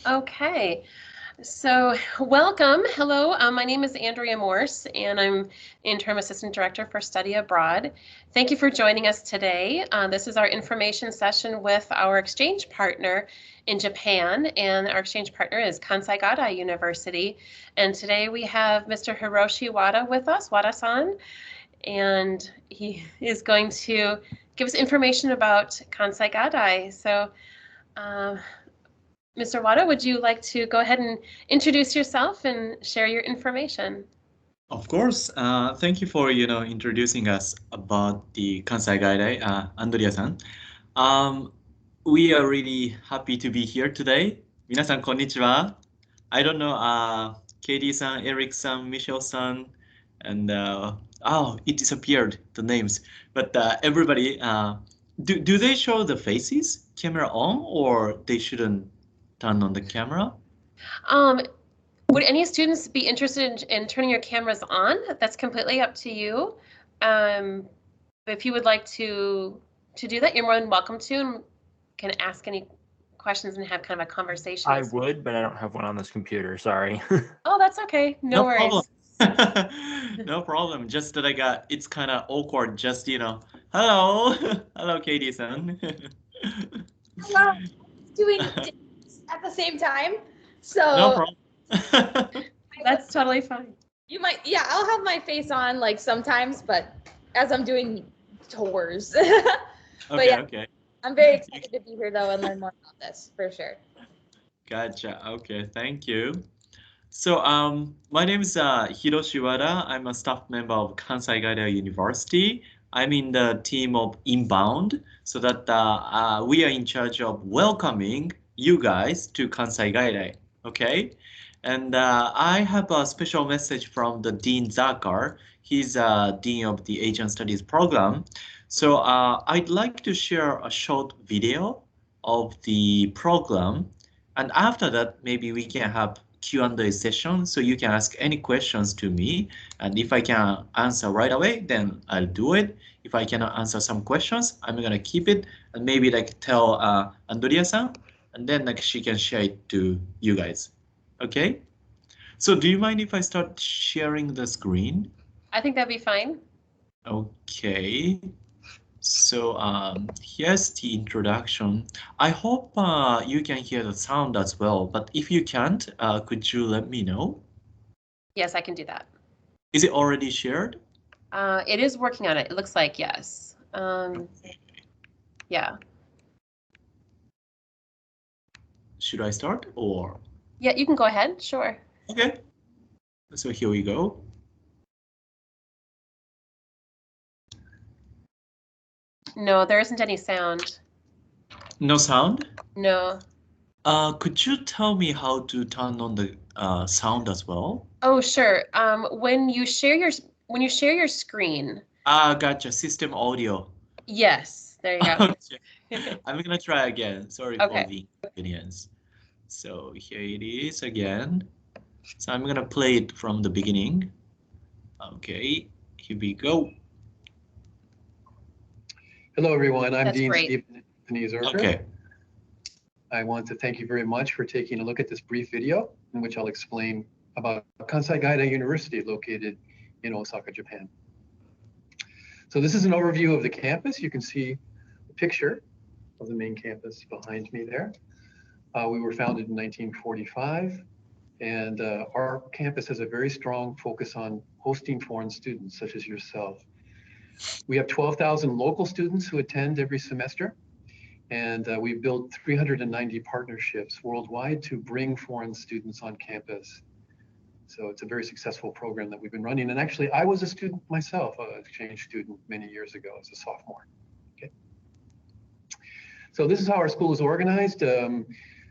Okay, so welcome. Hello, my name is Andrea Morse, and I'm Interim Assistant Director for Study Abroad. Thank you for joining us today. This is our information session with our exchange partner in Japan, and our exchange partner is Kansai Gaidai University. And today we have Mr. Hiroshi Wada with us, Wada-san, and he is going to give us information about Kansai Gaidai. So, Mr. Wada, would you like to go ahead and introduce yourself and share your information? Of course. Thank you for introducing us about the Kansai Gaidai, Andrea-san. Um, we are really happy to be here today. 皆さん、こんにちは. I don't know, Katie-san, Eric-san, Michelle-san, and it disappeared, the names. But everybody, do they show the faces, camera on, or they shouldn't turn on the camera? Um, would any students be interested in turning your cameras on? That's completely up to you. If you would like to do that, you're more than welcome to, and can ask any questions and have kind of a conversation. I would, but I don't have one on this computer. Sorry. Oh, that's okay. No worries. Problem. No problem. Just that it's kind of awkward. Just, hello. Hello, Katie-san. Hello. Doing at the same time. So no problem. That's totally fine. You might, yeah, I'll have my face on like sometimes, but as I'm doing tours. Okay, yeah, okay. I'm very excited to be here though and learn more about this for sure. Gotcha. Okay, thank you. So, my name is Hiroshi Wada. I'm a staff member of Kansai Gaidai University. I'm in the team of Inbound, so that we are in charge of welcoming you guys to Kansai Gaidai. Okay, and I have a special message from the Dean Zakar. He's Dean of the Asian Studies program. So I'd like to share a short video of the program, and after that, maybe we can have Q&A session, so you can ask any questions to me, and if I can answer right away, then I'll do it. If I cannot answer some questions, I'm gonna keep it and maybe like tell Andrea-san, and then like she can share it to you guys. Okay? So do you mind if I start sharing the screen? I think that'd be fine. Okay. So here's the introduction. I hope you can hear the sound as well, but if you can't, could you let me know? Yes, I can do that. Is it already shared? It is working on it. It looks like yes. Okay. Yeah. Should I start or? Yeah, you can go ahead. Sure. Okay. So here we go. No, there isn't any sound. No sound? No. Could you tell me how to turn on the sound as well? Oh, sure. When you share your screen. Gotcha. System audio. Yes, there you go. I'm gonna try again. Sorry for the inconvenience. So here it is again. So I'm gonna play it from the beginning. Okay, here we go. Hello, everyone. I'm That's Dean great. Stephen Zerker. Okay. I want to thank you very much for taking a look at this brief video in which I'll explain about Kansai Gaidai University located in Osaka, Japan. So this is an overview of the campus. You can see a picture of the main campus behind me there. We were founded in 1945, and our campus has a very strong focus on hosting foreign students such as yourself. We have 12,000 local students who attend every semester, and we've built 390 partnerships worldwide to bring foreign students on campus. So it's a very successful program that we've been running. And actually, I was a student myself, an exchange student many years ago as a sophomore. Okay. So this is how our school is organized.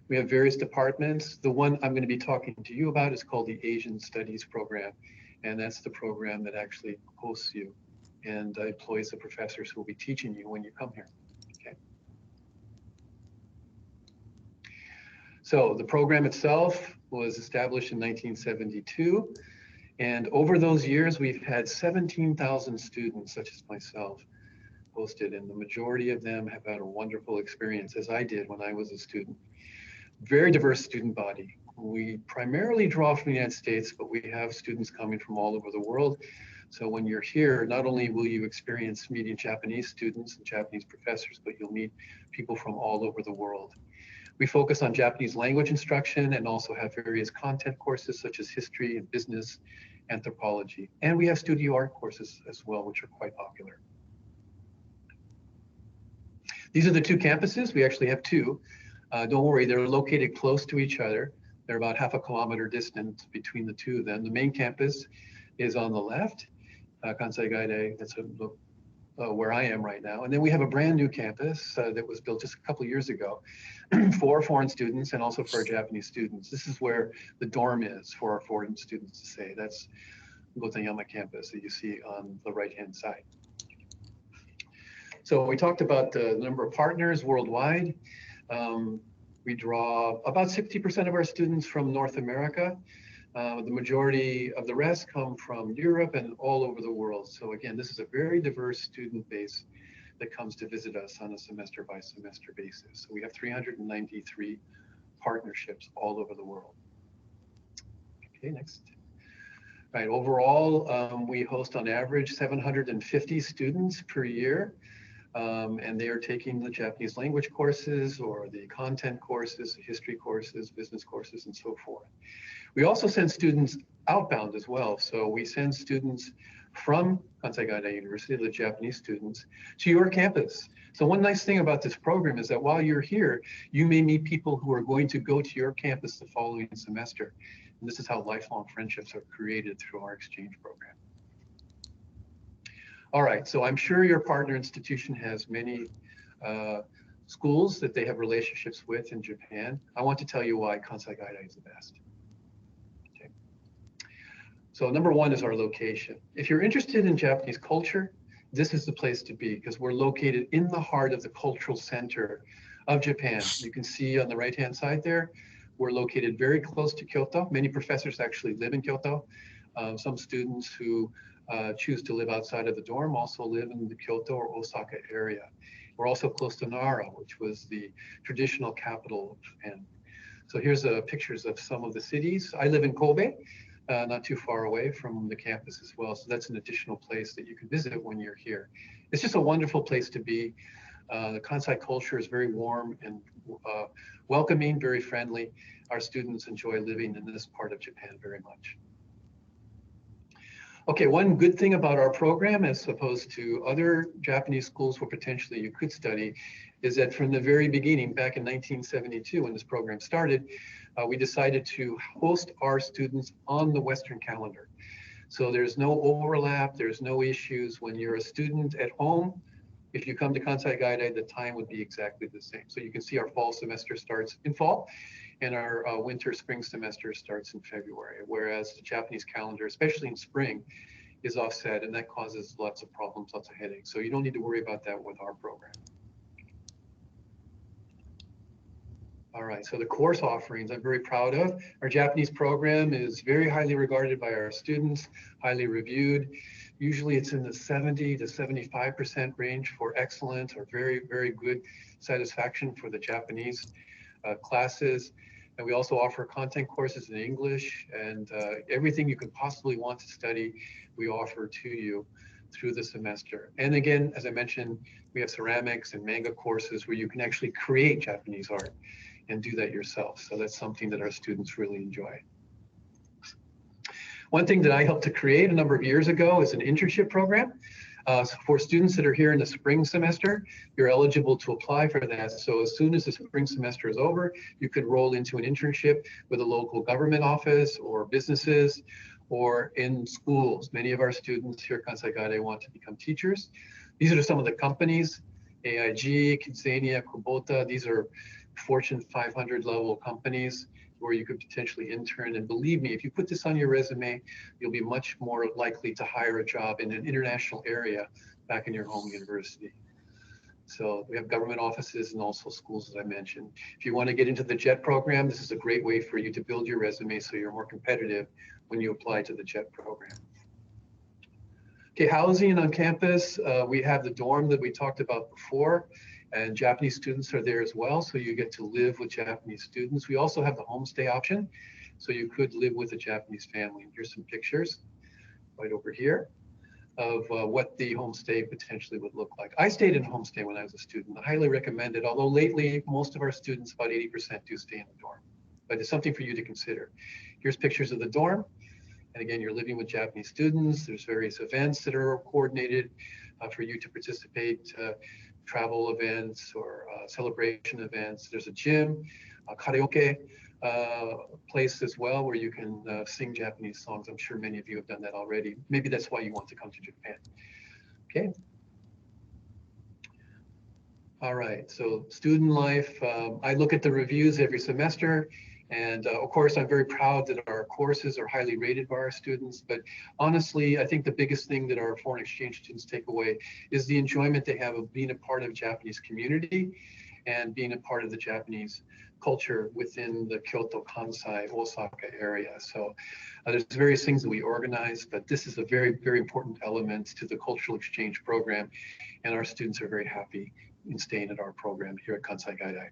We have various departments. The one I'm going to be talking to you about is called the Asian Studies Program. And that's the program that actually hosts you and employs the professors who will be teaching you when you come here. Okay. So the program itself was established in 1972. And over those years, we've had 17,000 students, such as myself, hosted. And the majority of them have had a wonderful experience, as I did when I was a student. Very diverse student body. We primarily draw from the United States, but we have students coming from all over the world. So when you're here, not only will you experience meeting Japanese students and Japanese professors, but you'll meet people from all over the world. We focus on Japanese language instruction and also have various content courses such as history and business, anthropology. And we have studio art courses as well, which are quite popular. These are the two campuses. We actually have two. Don't worry, they're located close to each other. They're about half a kilometer distance between the two of them. The main campus is on the left, Kansai Gaidai, that's where I am right now. And then we have a brand new campus that was built just a couple of years ago for foreign students and also for our Japanese students. This is where the dorm is for our foreign students to stay. That's Gotayama campus that you see on the right-hand side. So we talked about the number of partners worldwide. We draw about 60% of our students from North America. The majority of the rest come from Europe and all over the world. So again, this is a very diverse student base that comes to visit us on a semester by semester basis. So we have 393 partnerships all over the world. Okay, next. All right, overall, we host on average 750 students per year. And they are taking the Japanese language courses or the content courses, history courses, business courses, and so forth. We also send students outbound as well. So we send students from Kansai Gaidai University, the Japanese students, to your campus. So one nice thing about this program is that while you're here, you may meet people who are going to go to your campus the following semester. And this is how lifelong friendships are created through our exchange program. All right, so I'm sure your partner institution has many schools that they have relationships with in Japan. I want to tell you why Kansai Gaidai is the best. Okay. So number one is our location. If you're interested in Japanese culture, this is the place to be because we're located in the heart of the cultural center of Japan. You can see on the right-hand side there, we're located very close to Kyoto. Many professors actually live in Kyoto. Some students who choose to live outside of the dorm also live in the Kyoto or Osaka area. We're also close to Nara, which was the traditional capital of Japan. So here's pictures of some of the cities. I live in Kobe, not too far away from the campus as well. So that's an additional place that you can visit when you're here. It's just a wonderful place to be. The Kansai culture is very warm and welcoming, very friendly. Our students enjoy living in this part of Japan very much. Okay, one good thing about our program as opposed to other Japanese schools where potentially you could study is that from the very beginning, back in 1972 when this program started, we decided to host our students on the Western calendar. So there's no overlap, there's no issues. When you're a student at home, if you come to Kansai Gaidai, the time would be exactly the same. So you can see our fall semester starts in fall and our winter spring semester starts in February, whereas the Japanese calendar, especially in spring, is offset and that causes lots of problems, lots of headaches. So you don't need to worry about that with our program. All right, so the course offerings I'm very proud of. Our Japanese program is very highly regarded by our students, highly reviewed. Usually it's in the 70 to 75% range for excellent or very, very good satisfaction for the Japanese classes. And we also offer content courses in English and everything you could possibly want to study, we offer to you through the semester. And again, as I mentioned, we have ceramics and manga courses where you can actually create Japanese art and do that yourself. So that's something that our students really enjoy. One thing that I helped to create a number of years ago is an internship program. For students that are here in the spring semester, you're eligible to apply for that. So as soon as the spring semester is over, you could roll into an internship with a local government office or businesses or in schools. Many of our students here at Kansai Gaidai want to become teachers. These are some of the companies, AIG, Kinsania, Kubota. These are Fortune 500 level companies where you could potentially intern. And believe me, if you put this on your resume, you'll be much more likely to hire a job in an international area back in your home university. So we have government offices and also schools, as I mentioned. If you want to get into the JET program, this is a great way for you to build your resume so you're more competitive when you apply to the JET program. Okay, housing on campus, we have the dorm that we talked about before. And Japanese students are there as well, so you get to live with Japanese students. We also have the homestay option, so you could live with a Japanese family. Here's some pictures right over here of what the homestay potentially would look like. I stayed in a homestay when I was a student. I highly recommend it, although lately most of our students, about 80%, do stay in the dorm. But it's something for you to consider. Here's pictures of the dorm. And again, you're living with Japanese students. There's various events that are coordinated for you to participate, travel events or celebration events. There's a gym, a karaoke place as well where you can sing Japanese songs. I'm sure many of you have done that already. Maybe that's why you want to come to Japan. Okay. All right, so student life. I look at the reviews every semester. And of course, I'm very proud that our courses are highly rated by our students. But honestly, I think the biggest thing that our foreign exchange students take away is the enjoyment they have of being a part of Japanese community and being a part of the Japanese culture within the Kyoto, Kansai, Osaka area. So there's various things that we organize, but this is a very, very important element to the cultural exchange program. And our students are very happy in staying at our program here at Kansai Gaidai.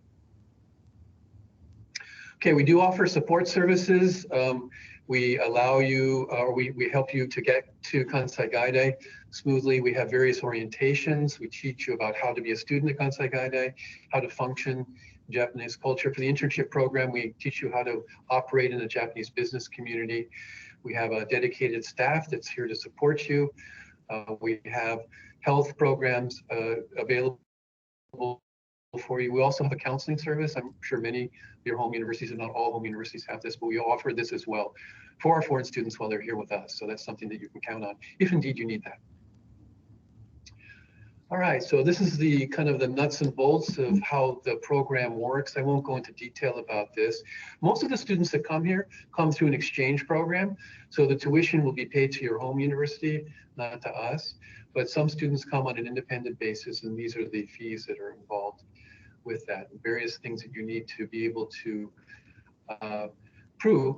Okay, we do offer support services. We allow you, or we help you to get to Kansai Gaidai smoothly. We have various orientations. We teach you about how to be a student at Kansai Gaidai, how to function in Japanese culture. For the internship program, we teach you how to operate in a Japanese business community. We have a dedicated staff that's here to support you. We have health programs available for you. We also have a counseling service. I'm sure many of your home universities, and not all home universities, have this, but we offer this as well for our foreign students while they're here with us. So that's something that you can count on if indeed you need that. All right, so this is the kind of the nuts and bolts of how the program works. I won't go into detail about this. Most of the students that come here come through an exchange program. So the tuition will be paid to your home university, not to us. But some students come on an independent basis, and these are the fees that are involved with that. Various things that you need to be able to prove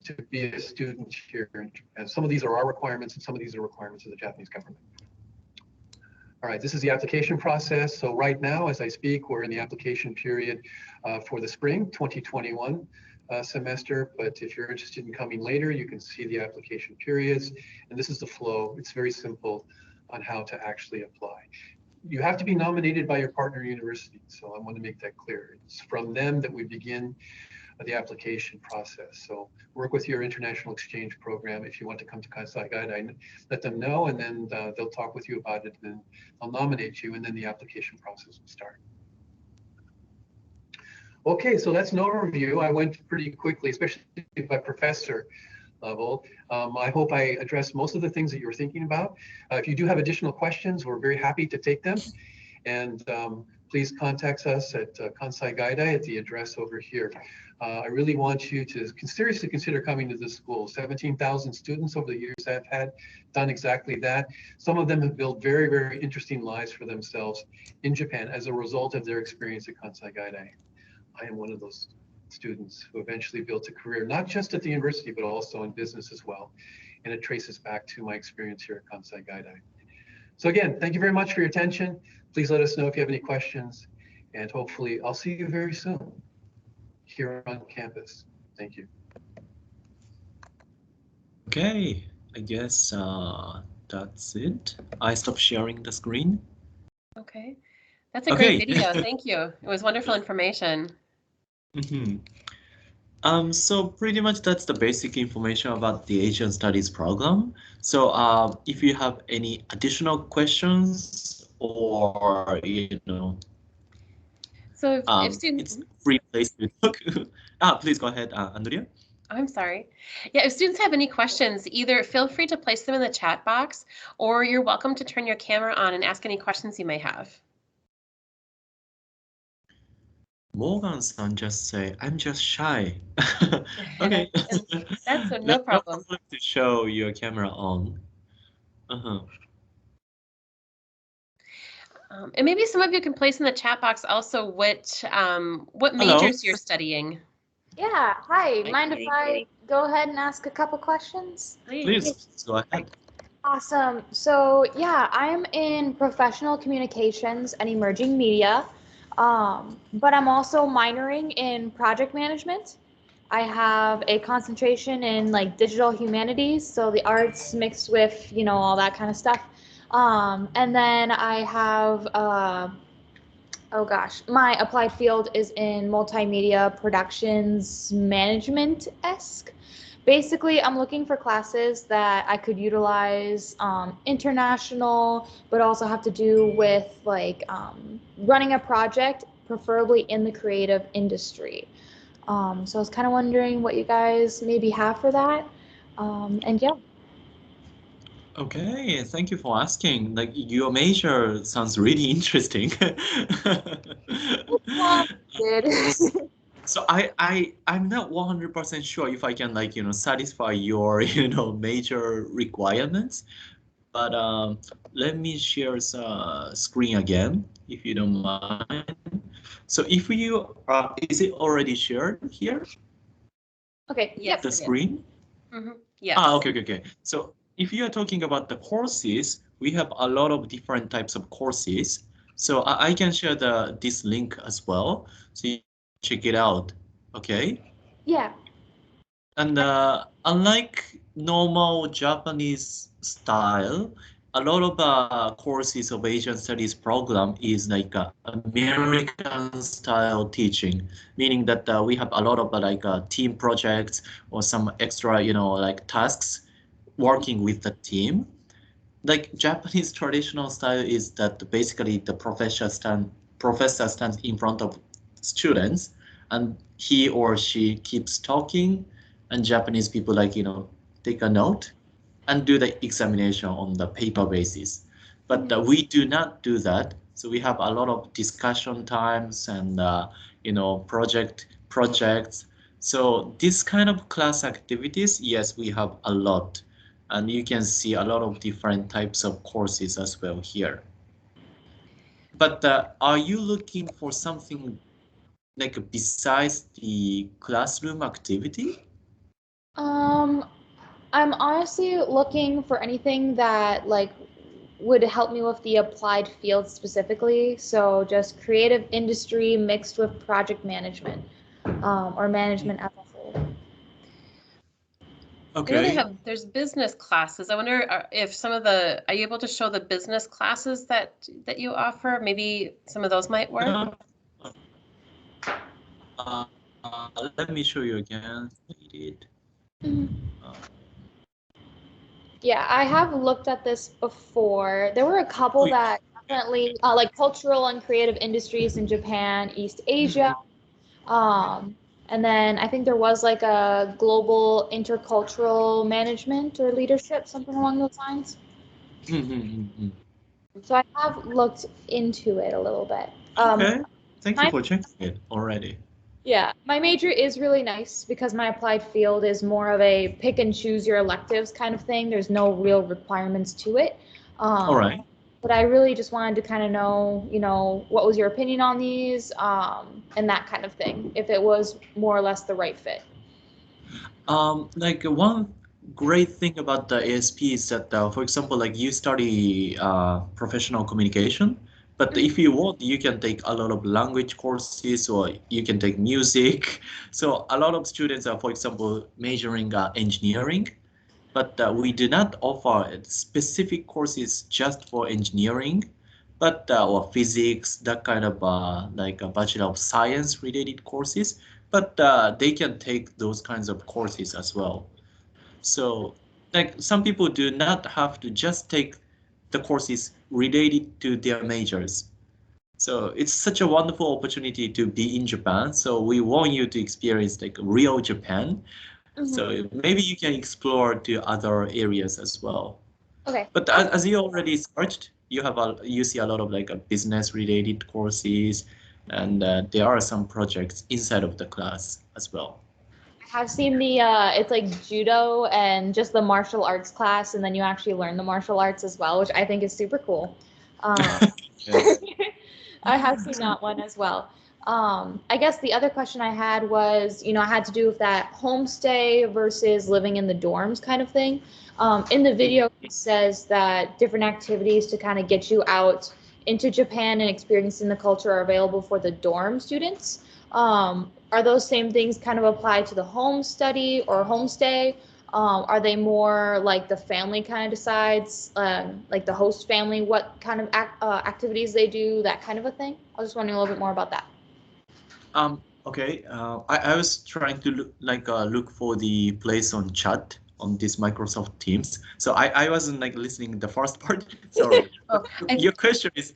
to be a student here. And some of these are our requirements, and some of these are requirements of the Japanese government. All right, this is the application process. So right now, as I speak, we're in the application period for the spring 2021 semester. But if you're interested in coming later, you can see the application periods. And this is the flow. It's very simple on how to actually apply. You have to be nominated by your partner university. So I want to make that clear. It's from them that we begin the application process. So work with your international exchange program. If you want to come to Kansai Gaidai, let them know, and then they'll talk with you about it, and then they'll nominate you, and then the application process will start. Okay, so that's an overview. I went pretty quickly, especially by professor level. I hope I addressed most of the things that you were thinking about. If you do have additional questions, we're very happy to take them. And please contact us at Kansai Gaidai at the address over here. I really want you to seriously consider coming to this school. 17,000 students over the years I've had done exactly that. Some of them have built very, very interesting lives for themselves in Japan as a result of their experience at Kansai Gaidai. I am one of those students who eventually built a career, not just at the university, but also in business as well. And it traces back to my experience here at Kansai Gaidai. So again, thank you very much for your attention. Please let us know if you have any questions, and hopefully I'll see you very soon here on campus. Thank you. Okay, I guess that's it. I stop sharing the screen. Okay, that's a great video. Thank you. It was wonderful information. So pretty much that's the basic information about the Asian Studies program. So if you have any additional questions, or so if students, it's a free place to talk. Please go ahead, Andrea. I'm sorry. Yeah, if students have any questions, either feel free to place them in the chat box, or you're welcome to turn your camera on and ask any questions you may have. Morgan-san just say, I'm just shy. Okay. That's no problem. To show your camera on. And maybe some of you can place in the chat box also what majors you're studying. Yeah, hi. Mind if I go ahead and ask a couple questions? Please go ahead. Awesome. So yeah, I'm in professional communications and emerging media, but I'm also minoring in project management. I have a concentration in like digital humanities, so the arts mixed with, all that kind of stuff. And then I have, oh gosh, my applied field is in multimedia productions management-esque. Basically, I'm looking for classes that I could utilize international, but also have to do with like running a project, preferably in the creative industry. So I was kind of wondering what you guys maybe have for that. And yeah. Okay, thank you for asking. Like your major sounds really interesting. Did. So I'm not 100% sure if I can like, satisfy your, major requirements. But let me share the screen again, if you don't mind. So if you is it already shared here, Okay. Yes. the screen? Yes. Okay. So if you are talking about the courses, we have a lot of different types of courses. So I can share this link as well. So you check it out. Okay. Yeah. And unlike normal Japanese style, a lot of courses of Asian Studies program is like American style teaching, meaning that we have a lot of team projects or some extra, like tasks working with the team. Like Japanese traditional style is that basically the professor stands in front of students and he or she keeps talking and Japanese people take a note and do the examination on the paper basis. But we do not do that. So we have a lot of discussion times and projects. So this kind of class activities, yes, we have a lot. And you can see a lot of different types of courses as well here. But are you looking for something like besides the classroom activity? I'm honestly looking for anything that like would help me with the applied field specifically. So just creative industry mixed with project management, or management as a whole. I know Okay. there's business classes. I wonder if are you able to show the business classes that you offer? Maybe some of those might work. Let me show you again. Yeah, I have looked at this before. There were a couple that definitely like cultural and creative industries in Japan, East Asia. And then I think there was like a global intercultural management or leadership, something along those lines. So I have looked into it a little bit. Okay. Thank you my for checking it already. Yeah, my major is really nice because my applied field is more of a pick and choose your electives kind of thing. There's no real requirements to it. All right. But I really just wanted to kind of know, what was your opinion on these, and that kind of thing, if it was more or less the right fit. Like one great thing about the ASP is that, for example, like you study professional communication, but if you want, you can take a lot of language courses or you can take music. So a lot of students are, for example, majoring engineering, but we do not offer specific courses just for engineering, but or physics, that kind of like a Bachelor of Science related courses, but they can take those kinds of courses as well. So like some people do not have to just take the courses related to their majors. So it's such a wonderful opportunity to be in Japan. So we want you to experience like real Japan. So maybe you can explore to other areas as well. Okay. But as you already searched, you see a lot of like business related courses, and there are some projects inside of the class as well. I have seen the it's like judo and just the martial arts class, and then you actually learn the martial arts as well, which I think is super cool. Yes. I have seen that one as well. I guess the other question I had was, I had to do with that homestay versus living in the dorms kind of thing. In the video, it says that different activities to kind of get you out into Japan and experiencing the culture are available for the dorm students. Are those same things kind of apply to the home study or homestay? Are they more like the family kind of decides, like the host family, what kind of activities they do, that kind of a thing? I was just wondering a little bit more about that. Okay. I was trying to look for the place on chat on this Microsoft Teams. So I wasn't like listening the first part. Sorry. Your question is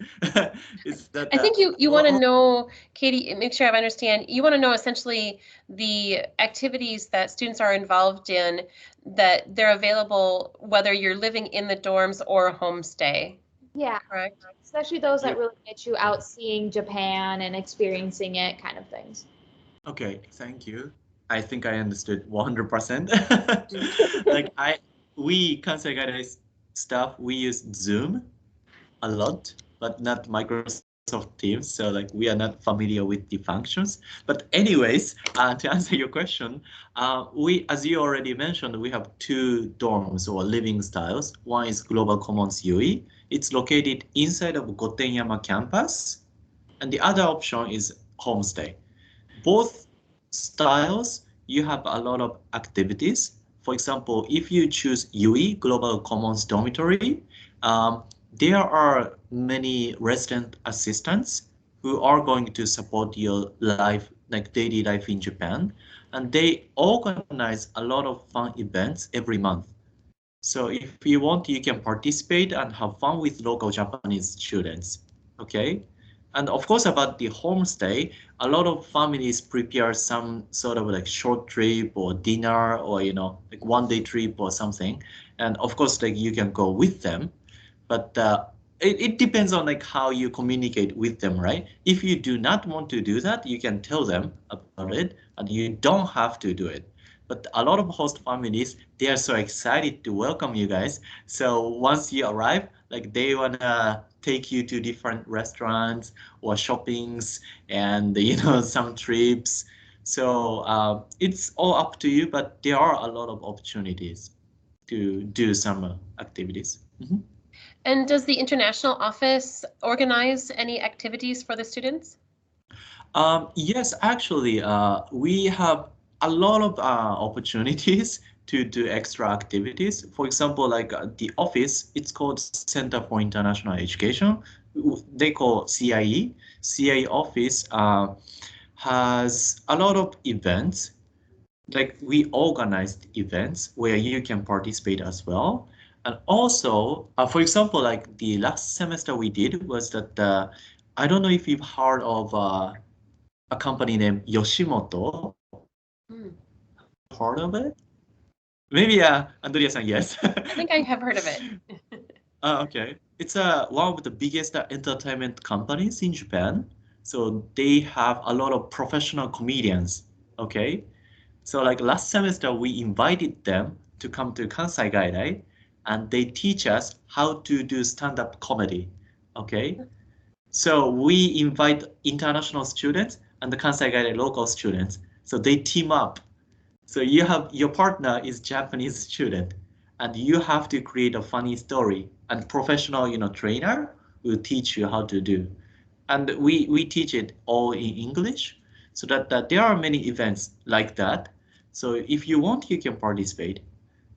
is that I think you want to know, Katie, make sure I understand. You want to know essentially the activities that students are involved in, that they're available whether you're living in the dorms or homestay. Yeah. Correct. Especially those that really get you out seeing Japan and experiencing it kind of things. Okay, thank you. I think I understood 100%. Like we Kansai Gaidai staff, we use Zoom a lot, but not Microsoft Teams. So like we are not familiar with the functions. But anyways, to answer your question, as you already mentioned, we have two dorms or living styles. One is Global Commons UE. It's located inside of Gotenyama campus. And the other option is Homestay. Both styles, you have a lot of activities. For example, if you choose UE, Global Commons Dormitory, there are many resident assistants who are going to support your life, like daily life in Japan. And they organize a lot of fun events every month. So if you want, you can participate and have fun with local Japanese students. Okay. And of course, about the homestay, a lot of families prepare some sort of like short trip or dinner or, like 1-day trip or something. And of course, like you can go with them, but it depends on like how you communicate with them, right? If you do not want to do that, you can tell them about it and you don't have to do it. But a lot of host families, they are so excited to welcome you guys. So once you arrive, like they wanna take you to different restaurants or shoppings and some trips. So it's all up to you, but there are a lot of opportunities to do some activities. Mm-hmm. And does the international office organize any activities for the students? Yes, actually, we have a lot of opportunities to do extra activities. For example, like the office, it's called Center for International Education. They call CIE. CIE office has a lot of events. Like we organized events where you can participate as well. And also, for example, like the last semester we did was that I don't know if you've heard of a company named Yoshimoto. Heard of it? Maybe Andrea-san, yes. I think I have heard of it. Okay. It's one of the biggest entertainment companies in Japan. So they have a lot of professional comedians. Okay. So like last semester, we invited them to come to Kansai Gaidai and they teach us how to do stand-up comedy. Okay. So we invite international students and the Kansai Gaidai local students. So they team up. So you have your partner is Japanese student and you have to create a funny story and professional, trainer will teach you how to do. And we teach it all in English so that there are many events like that. So if you want, you can participate.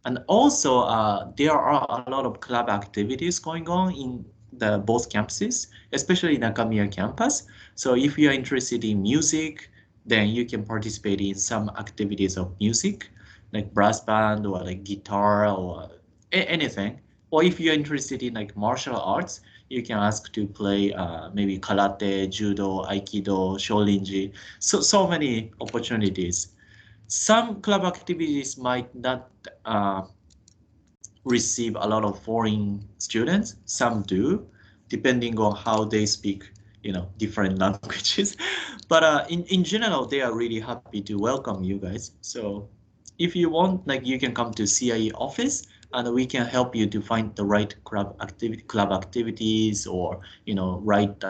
And also there are a lot of club activities going on in the both campuses, especially Nakamiya campus. So if you are interested in music, then you can participate in some activities of music, like brass band or like guitar or anything. Or if you're interested in like martial arts, you can ask to play maybe karate, judo, aikido, shorinji. So many opportunities. Some club activities might not receive a lot of foreign students. Some do, depending on how they speak, different languages. But in general, they are really happy to welcome you guys. So if you want, like you can come to CIE office and we can help you to find the right club activities or right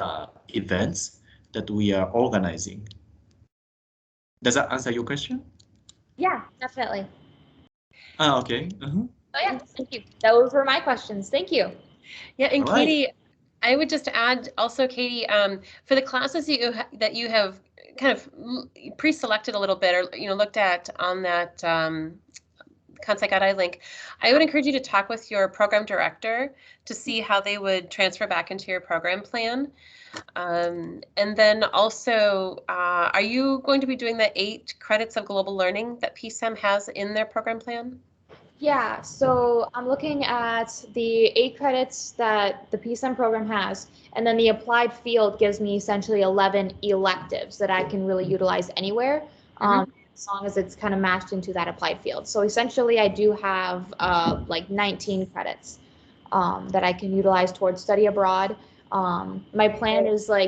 events. that we are organizing. Does that answer your question? Yeah, definitely. Okay. Oh yeah, thank you. Those were my questions. Thank you. Yeah, and All right. Katie, I would just add also, Katie, for the classes that you have kind of pre-selected a little bit, or looked at on that Kansai Gaidai link, I would encourage you to talk with your program director to see how they would transfer back into your program plan. And then also, are you going to be doing the 8 credits of global learning that PSEM has in their program plan? Yeah, so I'm looking at the 8 credits that the PSEM program has, and then the applied field gives me essentially 11 electives that I can really utilize anywhere, as long as it's kind of matched into that applied field. So essentially, I do have like 19 credits that I can utilize towards study abroad. My plan is I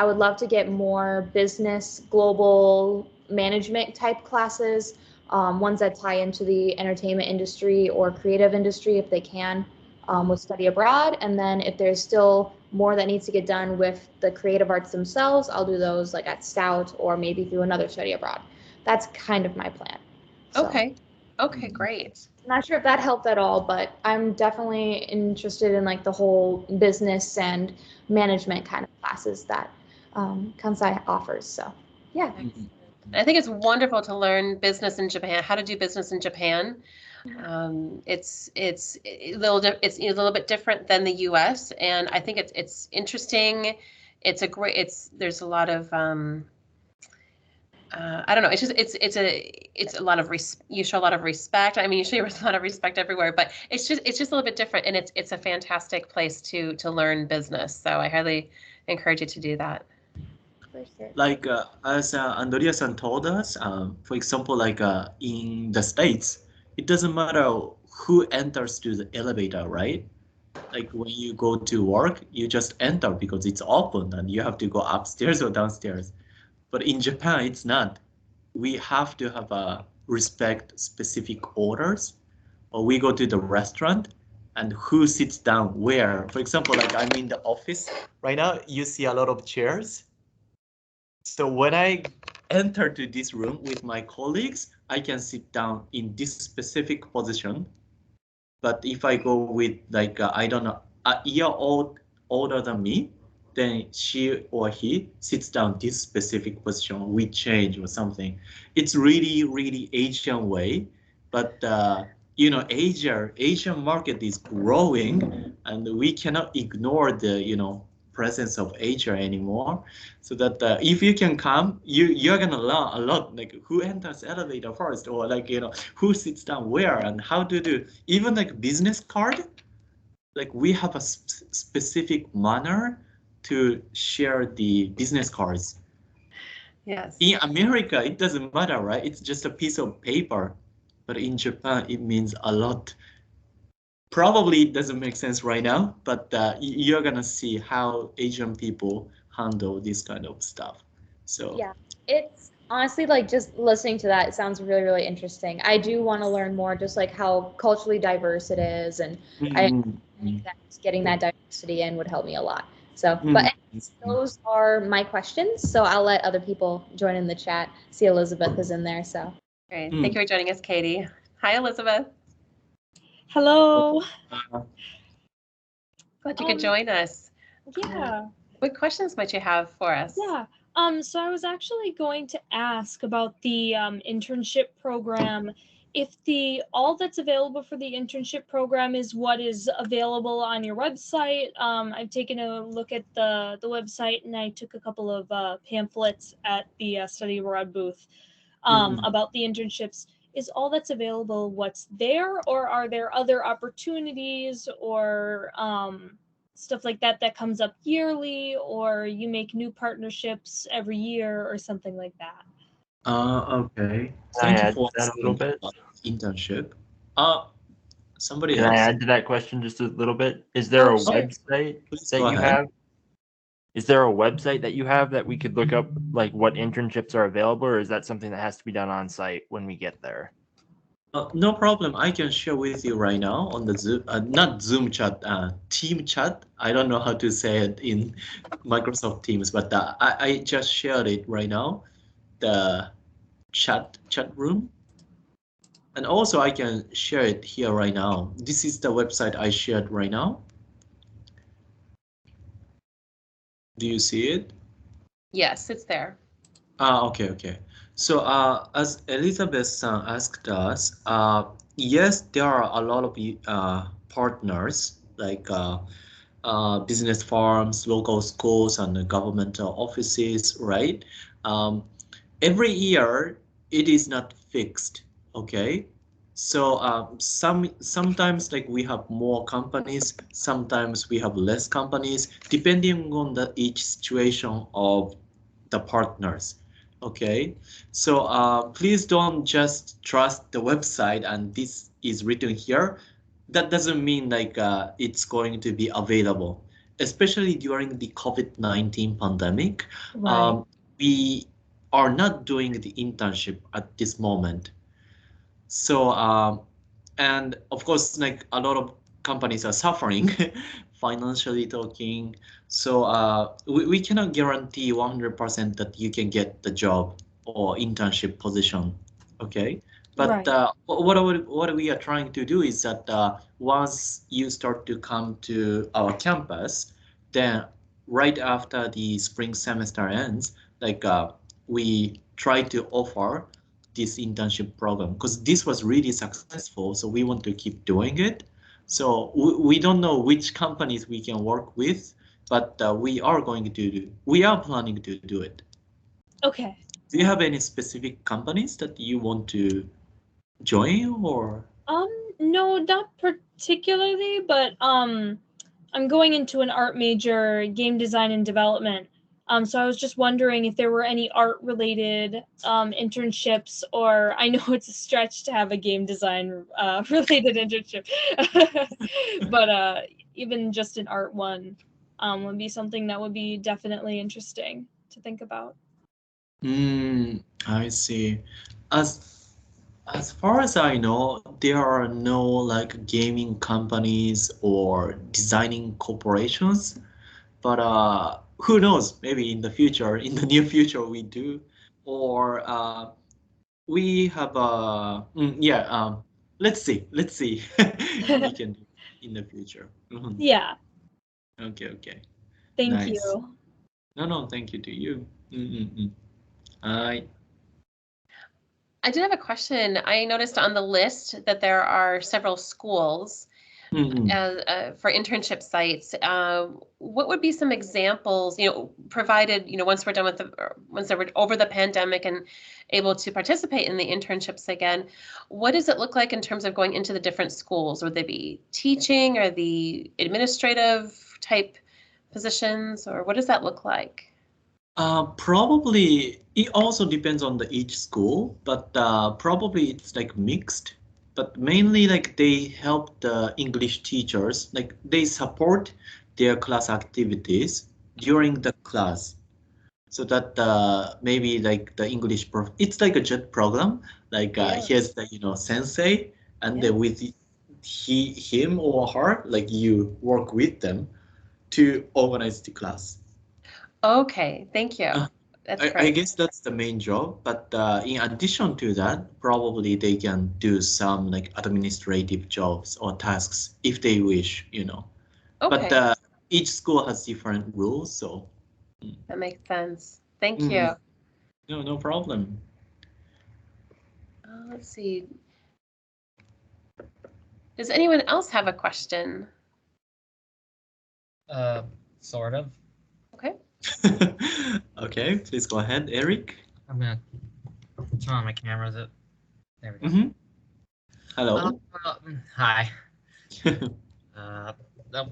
would love to get more business, global management type classes. Ones that tie into the entertainment industry or creative industry if they can, with study abroad. And then if there's still more that needs to get done with the creative arts themselves, I'll do those like at Stout or maybe through another study abroad. That's kind of my plan. So, Okay. Okay, great. not sure if that helped at all, but I'm definitely interested in like the whole business and management kind of classes that Kansai offers. So, yeah. I think it's wonderful to learn business in Japan, how to do business in Japan. It's a little bit different than the U.S. and I think it's interesting. There's a lot of I don't know. It's just it's a lot of you show a lot of respect. I mean, you show a lot of respect everywhere, but it's just a little bit different, and it's a fantastic place to learn business. So I highly encourage you to do that. For sure. Like as Andrea-san told us, for example, like in the States, it doesn't matter who enters to the elevator, right? Like when you go to work, you just enter because it's open and you have to go upstairs or downstairs. But in Japan, it's not. We have to have respect specific orders, or we go to the restaurant and who sits down where. For example, like I'm in the office right now, you see a lot of chairs. So when I enter to this room with my colleagues, I can sit down in this specific position. But if I go with like, I don't know, a year old older than me, then she or he sits down this specific position, we change or something. It's really, really Asian way. But Asian market is growing and we cannot ignore the, presence of Asia anymore. So that if you can come, you're gonna learn a lot, like who enters elevator first, or like who sits down where and how to do even like business card. Like we have a specific manner to share the business cards. Yes. In America, it doesn't matter, right? It's just a piece of paper. But in Japan, it means a lot. Probably it doesn't make sense right now, but you're gonna see how Asian people handle this kind of stuff. So Yeah, it's honestly like just listening to that, it sounds really, really interesting. I do want to learn more just like how culturally diverse it is, and I think that just getting that diversity in would help me a lot. So, but anyways, those are my questions. So I'll let other people join in the chat. See, Elizabeth is in there. So Great. Thank you for joining us, Katie. Hi, Elizabeth. Hello. Glad you could join us. Yeah. What questions might you have for us? Yeah. So I was actually going to ask about the internship program. If all that's available for the internship program is what is available on your website. I've taken a look at the website, and I took a couple of pamphlets at the study abroad booth about the internships. Is all that's available what's there, or are there other opportunities or stuff like that comes up yearly, or you make new partnerships every year or something like that? Okay. Can I Thank you add for to that a little bit? Internship. Somebody Can else? I add to that question just a little bit? Is there a website Please that go you ahead. have? Is there a website that you have that we could look up, like what internships are available, or is that something that has to be done on site when we get there? No problem. I can share with you right now on the Zoom, not Zoom chat, Team chat. I don't know how to say it in Microsoft Teams, but I just shared it right now, the chat room. And also I can share it here right now. This is the website I shared right now. Do you see it? Yes, it's there. Okay. So as Elizabeth asked us, yes, there are a lot of partners like business firms, local schools, and the governmental offices, right? Um, every year it is not fixed, okay? So sometimes like we have more companies, sometimes we have less companies, depending on the each situation of the partners. Okay, so please don't just trust the website and this is written here. That doesn't mean like it's going to be available, especially during the COVID-19 pandemic. Right. We are not doing the internship at this moment. So, and of course, like a lot of companies are suffering financially talking. So we cannot guarantee 100% that you can get the job or internship position. Okay. But Right. what we are trying to do is that once you start to come to our campus, then right after the spring semester ends, like we try to offer this internship program because this was really successful. So we want to keep doing it. So we don't know which companies we can work with, but we are planning to do it. Okay. Do you have any specific companies that you want to join or? No, not particularly, but I'm going into an art major, game design and development. So I was just wondering if there were any art related internships, or I know it's a stretch to have a game design related internship, but even just an art one would be something that would be definitely interesting to think about. I see. As as far as I know, there are no like gaming companies or designing corporations. But who knows? Maybe in the future, in the near future, we do, or we have yeah. Let's see. Let's see if we can do in the future. Mhm. Yeah, Okay. thank Nice. you. No. Thank you to you. I. I did have a question. I noticed on the list that there are several schools Mm-mm. for internship sites. What would be some examples, provided, once we're done with once we're over the pandemic and able to participate in the internships again, what does it look like in terms of going into the different schools? Would they be teaching or the administrative type positions, or what does that look like? Probably it also depends on the each school, but probably it's like mixed. But mainly like they help the English teachers, like they support their class activities during the class, so that maybe like the English prof, it's like a JET program. Like here's Yes. the sensei, and Yeah. then with him or her, like you work with them to organize the class. Okay, thank you. That's I great. guess that's the main job, but in addition to that, probably they can do some like administrative jobs or tasks if they wish. But Okay, each school has different rules, so that makes sense. Thank you. mm, no problem. Let's see. Does anyone else have a question? Sort of. Okay. Okay, please go ahead, Eric. I'm gonna turn on my camera. There we go. Mm-hmm. Hello. Hi. No,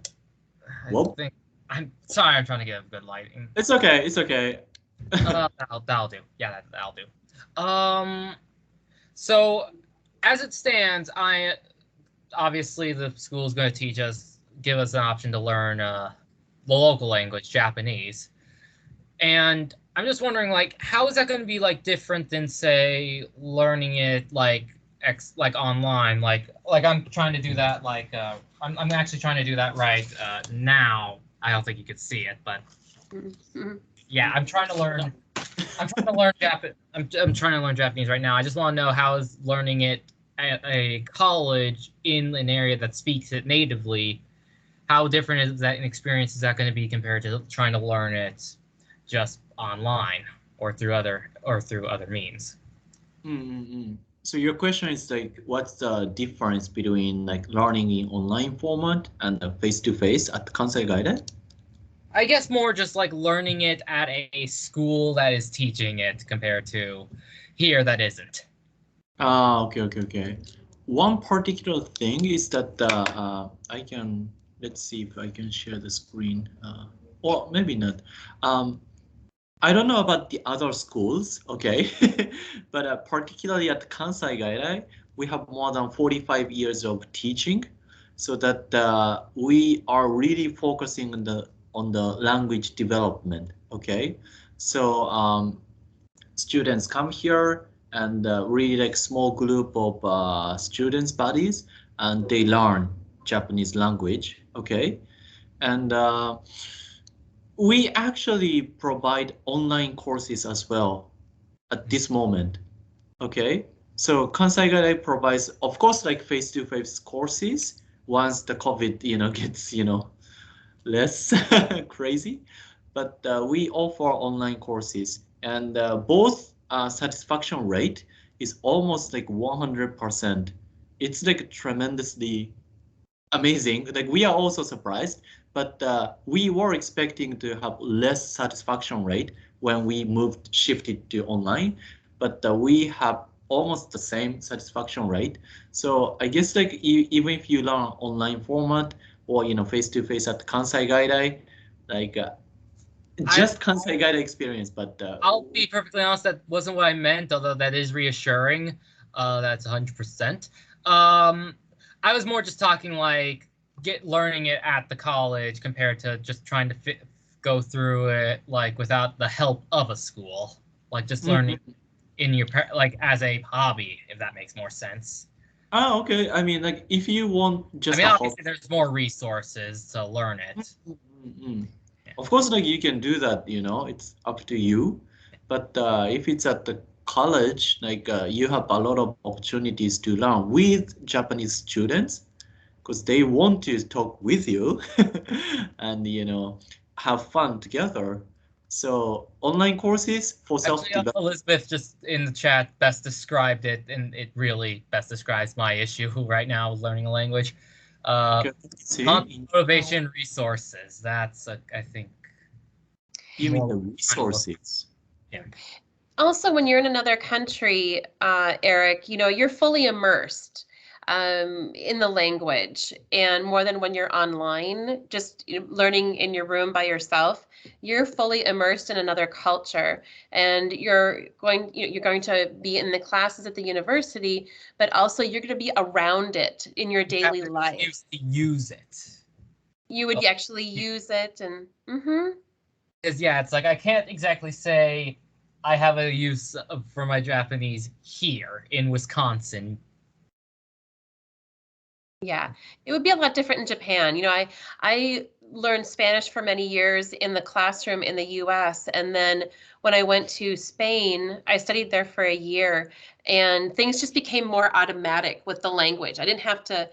I Whoop. think I'm sorry. I'm trying to get a good lighting. It's okay. It's okay. That'll do. Yeah, that'll do. So as it stands, obviously the school is going to give us an option to learn the local language, Japanese. And I'm just wondering, like, how is that going to be like different than, say, learning it like like online, like I'm trying to do that, like I'm actually trying to do that right now. I don't think you could see it, but yeah, I'm trying to learn. I'm trying to learn Japanese. I'm trying to learn Japanese right now. I just want to know how is learning it at a college in an area that speaks it natively. How different is that an experience is that going to be compared to trying to learn it just online or through other means? So your question is like, what's the difference between like learning in online format and face-to-face at Kansai Gaidai? I guess more just like learning it at a school that is teaching it compared to here that isn't. Okay. One particular thing is that let's see if I can share the screen. Or maybe not. I don't know about the other schools, okay? But particularly at Kansai Gaidai, we have more than 45 years of teaching, so that we are really focusing on the language development, okay? So students come here and really like small group of students buddies, and they learn Japanese language, okay? And we actually provide online courses as well at this moment, okay? So Kansai Gaidai provides, of course, like face-to-face courses once the COVID, gets, less crazy, but we offer online courses, and both satisfaction rate is almost like 100%. It's like tremendously amazing. Like we are also surprised, but we were expecting to have less satisfaction rate when we shifted to online, but we have almost the same satisfaction rate. So I guess like even if you learn online format or face-to-face at Kansai Gaidai, like just Kansai Gaidai experience, but I'll be perfectly honest, that wasn't what I meant, although that is reassuring. That's 100%. I was more just talking like learning it at the college compared to just trying to go through it like without the help of a school, like just learning in your like as a hobby, if that makes more sense. Oh, okay. I mean, like if you want just obviously there's more resources to learn it. Yeah. Of course, like you can do that, it's up to you. But if it's at the college, like you have a lot of opportunities to learn with Japanese students, because they want to talk with you and have fun together. So online courses for self-development. Elizabeth just in the chat best described it, and it really best describes my issue right now with learning a language. Motivation, resources. That's I think. You mean the resources? Yeah. Also, when you're in another country, Eric, you're fully immersed in the language, and more than when you're online, just learning in your room by yourself, you're fully immersed in another culture, and you're going to be in the classes at the university, but also you're going to be around it in your daily life. You to use it. You would actually use it, and Because it's like I can't exactly say I have a use for my Japanese here in Wisconsin. Yeah, it would be a lot different in Japan. I learned Spanish for many years in the classroom in the US. And then when I went to Spain, I studied there for a year, and things just became more automatic with the language. I didn't have to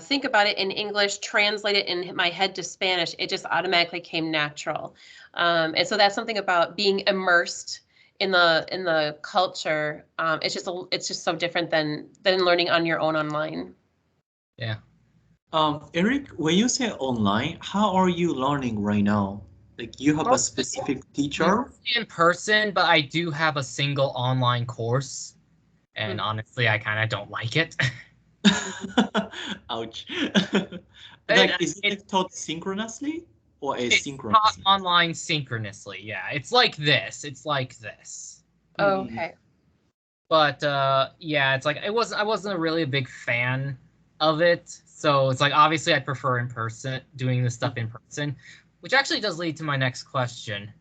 think about it in English, translate it in my head to Spanish. It just automatically came natural. And so that's something about being immersed in the culture. It's just so different than learning on your own online. Yeah. Eric, when you say online, how are you learning right now? Like you have a specific teacher? In person, but I do have a single online course, and honestly, I kind of don't like it. Ouch. Like, is it taught synchronously or asynchronously? Taught online synchronously, yeah. It's like this. Oh, okay. But it's like I wasn't really a big fan of it. So it's like obviously I prefer doing this stuff in person, which actually does lead to my next question.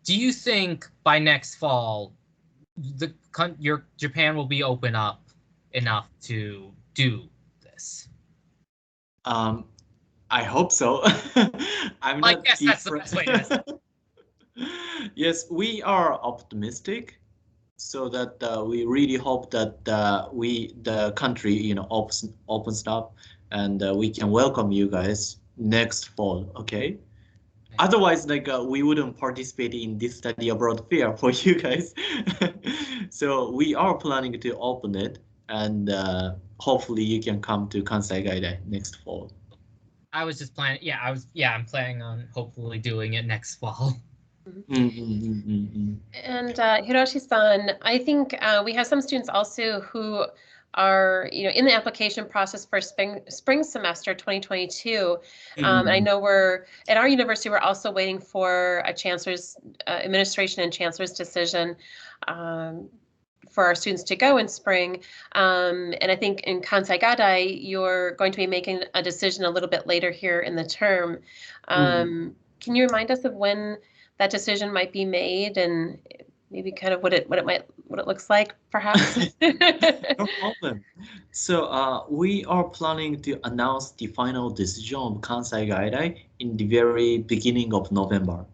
Do you think by next fall your Japan will be open up enough to do this? I hope so. I'm I not guess that's the best way to say different. Yes, we are optimistic, so that we really hope that the country, opens up, and we can welcome you guys next fall. Okay. Otherwise, like we wouldn't participate in this study abroad fair for you guys. So we are planning to open it, and hopefully you can come to Kansai Gaidai next fall. I was just planning. Yeah, I'm planning on hopefully doing it next fall. And Hiroshi-san, I think we have some students also who are, in the application process for spring semester 2022. And I know we're at our university, we're also waiting for a chancellor's administration and chancellor's decision for our students to go in spring. And I think in Kansai Gaidai, you're going to be making a decision a little bit later here in the term. Can you remind us of when that decision might be made, and maybe kind of what it looks like, perhaps? No problem. So we are planning to announce the final decision of Kansai Gaidai in the very beginning of November.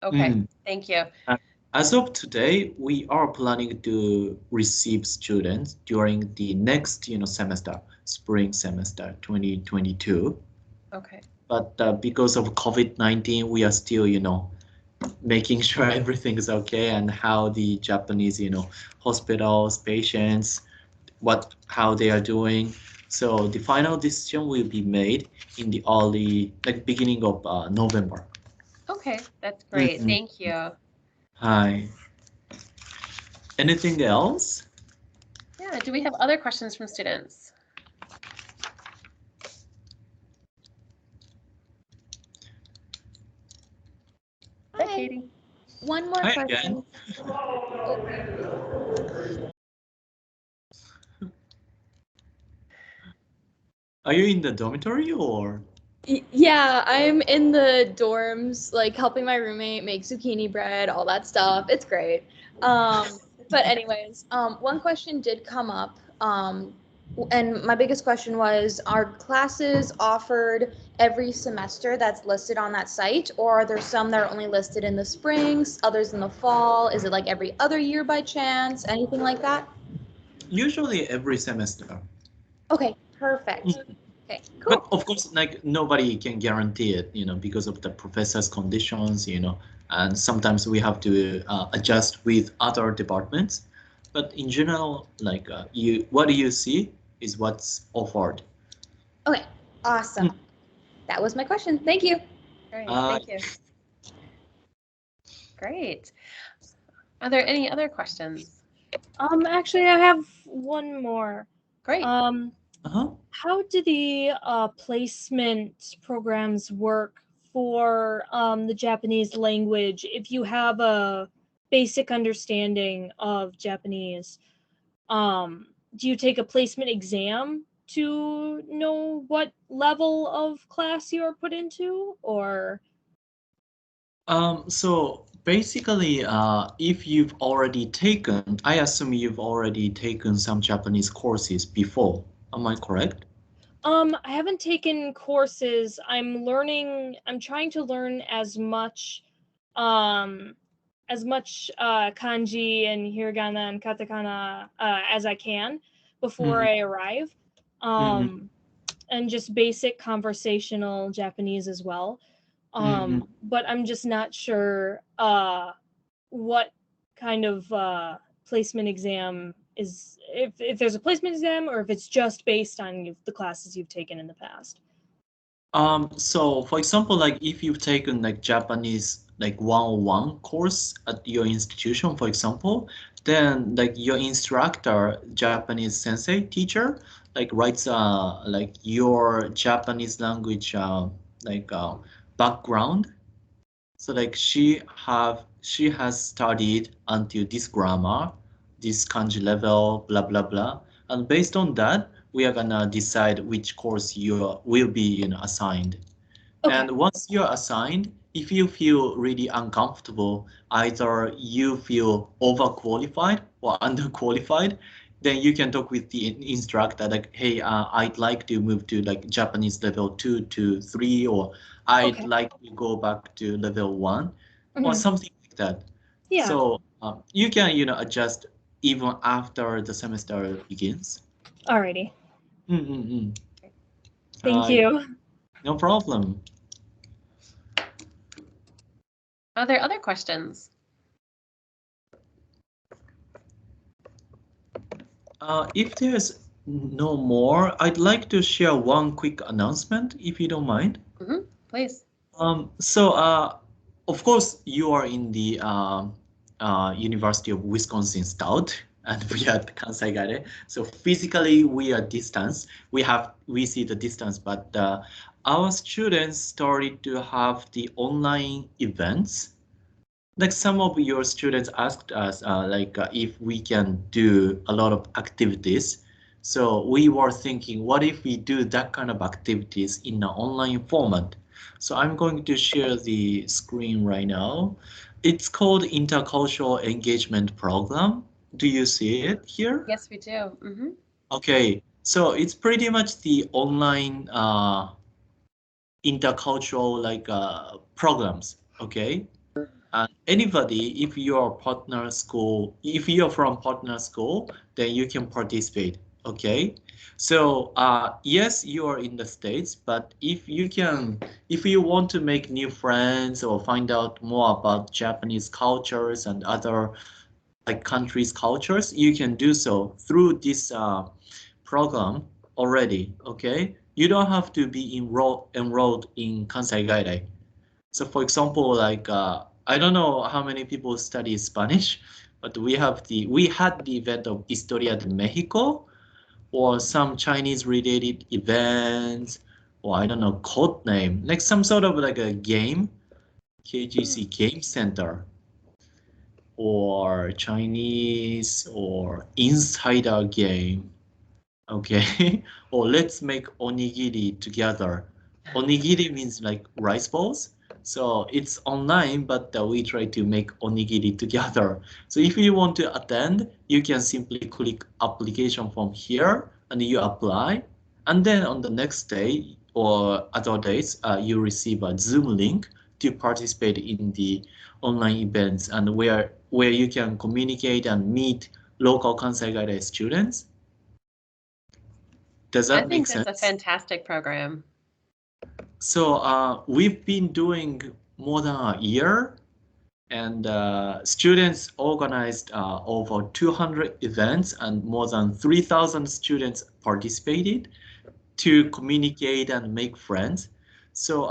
Okay. Thank you. As of today, we are planning to receive students during the next, semester, spring semester 2022. Okay. But because of COVID-19, we are still, making sure everything is okay, and how the Japanese, hospitals, patients, how they are doing. So the final decision will be made in the beginning of November. Okay, that's great. Thank you. Hi. Anything else? Yeah, do we have other questions from students? Hi, Katie. One more Hi question. Are you in the dormitory or? Yeah, I'm in the dorms, like helping my roommate make zucchini bread, all that stuff. It's great. But anyways, one question did come up, and my biggest question was, are classes offered every semester that's listed on that site, or are there some that are only listed in the springs, others in the fall? Is it like every other year by chance? Anything like that? Usually every semester. Okay, perfect. Okay, cool. But of course, like nobody can guarantee it, because of the professor's conditions, and sometimes we have to adjust with other departments. But in general, like what you see is what's offered. Okay, awesome. That was my question. Thank you. Great, thank you. Great. Are there any other questions? Actually, I have one more. Great. How do the placement programs work for the Japanese language if you have a basic understanding of Japanese? Do you take a placement exam to know what level of class you are put into, or? So basically, if you've already taken, I assume you've already taken some Japanese courses before. Am I correct? I haven't taken courses. I'm trying to learn as much kanji and hiragana and katakana as I can before I arrive. And just basic conversational Japanese as well. But I'm just not sure what kind of placement exam is, if there's a placement exam, or if it's just based on the classes you've taken in the past. So for example, like if you've taken like Japanese like 101 course at your institution, for example, then like your instructor, Japanese sensei teacher, like writes like your Japanese language background. So like she has studied until this grammar, this kanji level, blah blah blah, and based on that, we are gonna decide which course you will be assigned. Okay. And once you're assigned, if you feel really uncomfortable, either you feel overqualified or underqualified, then you can talk with the instructor like, hey, I'd like to move to like Japanese level 2 to 3, or I'd Okay. like to go back to level 1, or Mhm. something like that. Yeah. So you can, you know, adjust even after the semester begins. Alrighty. Mm-mm-mm. Thank you. No problem. Are there other questions? If there's no more, I'd like to share one quick announcement, if you don't mind. Please. So, of course, you are in the University of Wisconsin-Stout, and we are at Kansai Gaidai. So physically, we are distance. We see the distance, but our students started to have the online events. Like some of your students asked us, if we can do a lot of activities. So we were thinking, what if we do that kind of activities in an online format? So I'm going to share the screen right now. It's called Intercultural Engagement Program. Do you see it here? Yes, we do. Okay, so it's pretty much the online intercultural programs. Okay. And anybody, if you're partner school, if you're from partner school, then you can participate. Okay. So yes, you are in the States, but if you want to make new friends or find out more about Japanese cultures and other like countries' cultures, you can do so through this program already. Okay. You don't have to be enrolled in Kansai Gaidai. So for example, I don't know how many people study Spanish, but we had the event of Historia de Mexico, or some Chinese related events, or I don't know, code name, like some sort of like a game, KGC Game Center, or Chinese or Insider game. Okay. Or let's make onigiri together. Onigiri means like rice balls. So it's online, but we try to make onigiri together. So if you want to attend, you can simply click application from here and you apply. And then on the next day or other days, you receive a Zoom link to participate in the online events, and where you can communicate and meet local Kansai Gaidai students. Does I that think make that's a sense? fantastic program. So we've been doing more than a year, and students organized over 200 events, and more than 3,000 students participated to communicate and make friends. So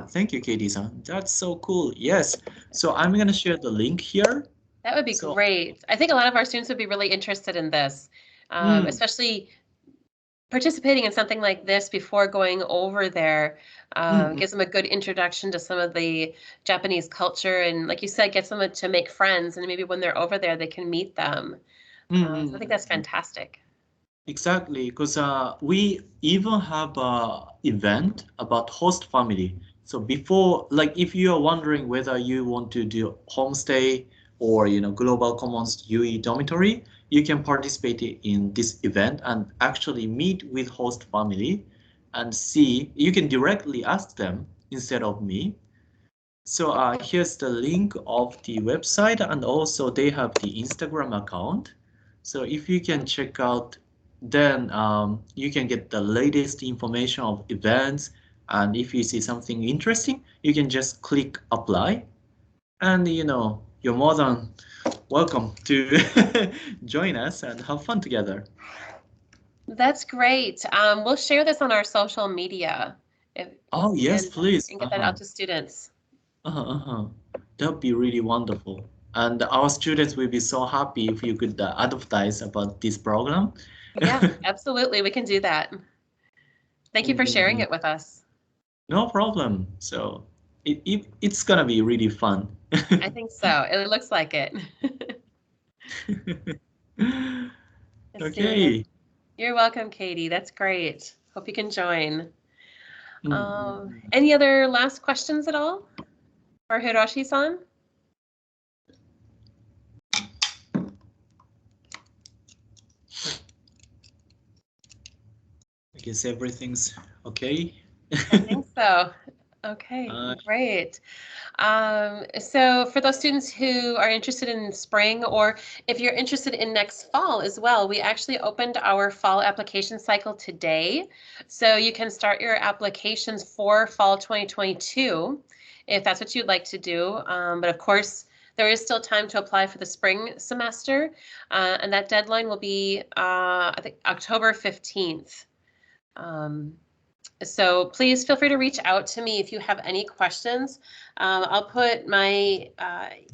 thank you, Katie-san. That's so cool. Yes. So I'm gonna share the link here. That would be So great. I think a lot of our students would be really interested in this, especially participating in something like this before going over there. Gives them a good introduction to some of the Japanese culture, and like you said, gets them to make friends, and maybe when they're over there, they can meet them. So I think that's fantastic. Exactly, because we even have a event about host family. So before, like if you are wondering whether you want to do homestay or Global Commons UE dormitory, you can participate in this event and actually meet with host family and see. You can directly ask them instead of me. So here's the link of the website, and also they have the Instagram account. So if you can check out, then you can get the latest information of events. And if you see something interesting, you can just click apply. And you're more than welcome to join us and have fun together. That's great. We'll share this on our social media. Oh, yes, please. And get that out to students. That would be really wonderful. And our students will be so happy if you could advertise about this program. Yeah, absolutely. We can do that. Thank you for sharing it with us. No problem. So it's gonna be really fun. I think so. It looks like it. Okay. You're welcome, Katie. That's great. Hope you can join. Any other last questions at all for Hiroshi-san? guess everything's okay. I think so. Okay, great. So for those students who are interested in spring, or if you're interested in next fall as well, we actually opened our fall application cycle today. So you can start your applications for fall 2022 if that's what you'd like to do. But of course, there is still time to apply for the spring semester, and that deadline will be, I think, October 15th. So please feel free to reach out to me if you have any questions. I'll put my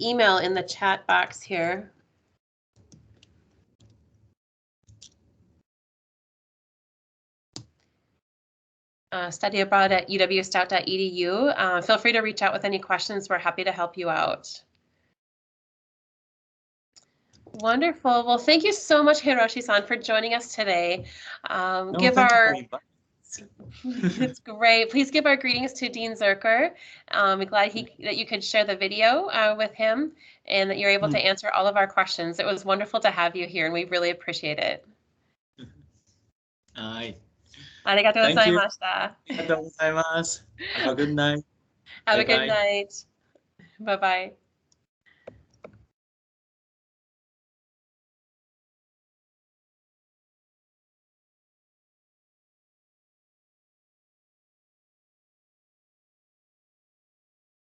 email in the chat box here. studyabroad@uw-stout.edu. Feel free to reach out with any questions. We're happy to help you out. Wonderful. Well, thank you so much, Hiroshi-san, for joining us today. It's great. Please give our greetings to Dean Zerker. I'm glad that you could share the video with him and that you're able to answer all of our questions. It was wonderful to have you here, and we really appreciate it. Arigatou gozaimashita. Arigatou gozaimasu. Have a good night. Have a good night. Bye-bye.